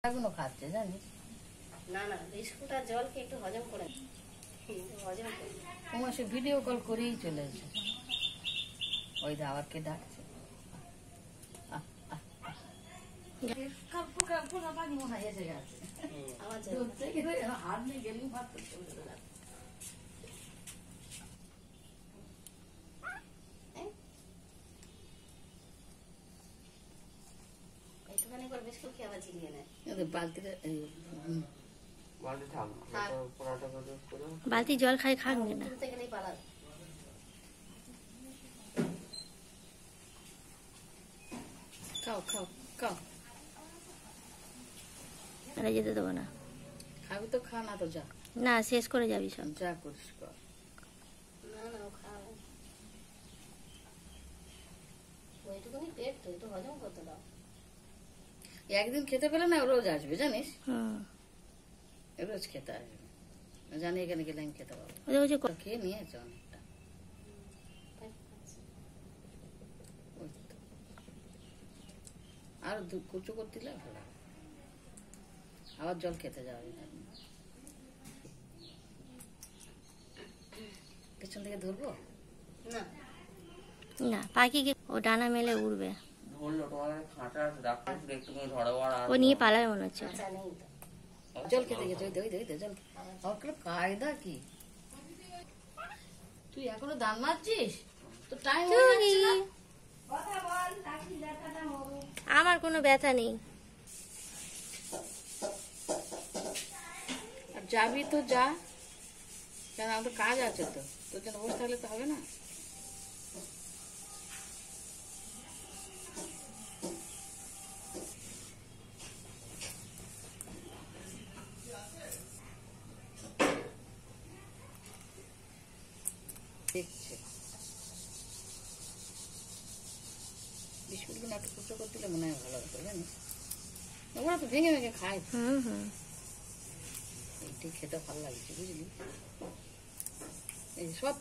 এখনো খাচ্ছে জানিস? না না, বিস্কুট আর জলকে একটু হজম করে হজম করে। তোমার সে ভিডিও কল করেই চলে এসে ওই দাওয়ারকে ডাকছে। হাত নিয়ে গেলেই ভাত একটুখানি করে বিস্কুট খেয়ে আবার চিনিয়ে নেয়। বালতিটা বালতি জল খাই খাক না। তুলতে গেলেই পালাবে। খাও খাও খাও। আরে যেতে দেবো না। খাবি তো খা, না তো যা। না, শেষ করে যাবি সব। যা করিস কর। না না, ও খাওয়াবে। ওইটুকুনি পেট তো, একটু হজম করতে দাও। একদিন খেতে পেলে না রোজ আসবে জানিস, হুম, রোজ খেতে আসবে। জানি এখানে গেলে আমি খেতে পাবো। খেয়ে নিয়েছে অনেকটা। ওই তো। আর কুচু করতে দিলে ভালো হবে। আবার জল খেতে যাওয়া যায়। পেছন থেকে ধরবো না না, পাখিকে ও ডানা মেলে উড়বে। ও নিয়ে পালাবে মনে হচ্ছে। আচ্ছা, নেই তো। জল খেতে গেছে। জল আমার কায়দা কি? তুই এখনো দান মারছিস? তো টাইম হয়ে যাচ্ছে না। আমার কোনো ব্যথা নেই। আর যাবি তো যা, কেন আমার তো কাজ আছে তো। তোর জন্য বসে থাকলে তো হবে না। দেখছে বিস্কুটগুলো একটু কুচো করে দিলে মনে হয় ভালো হতো জানিস। ওরা তো ভেঙে ভেঙে খায়। হুম হুম, এইটাই খেতে ভালো লাগছে বুঝলি। এই সব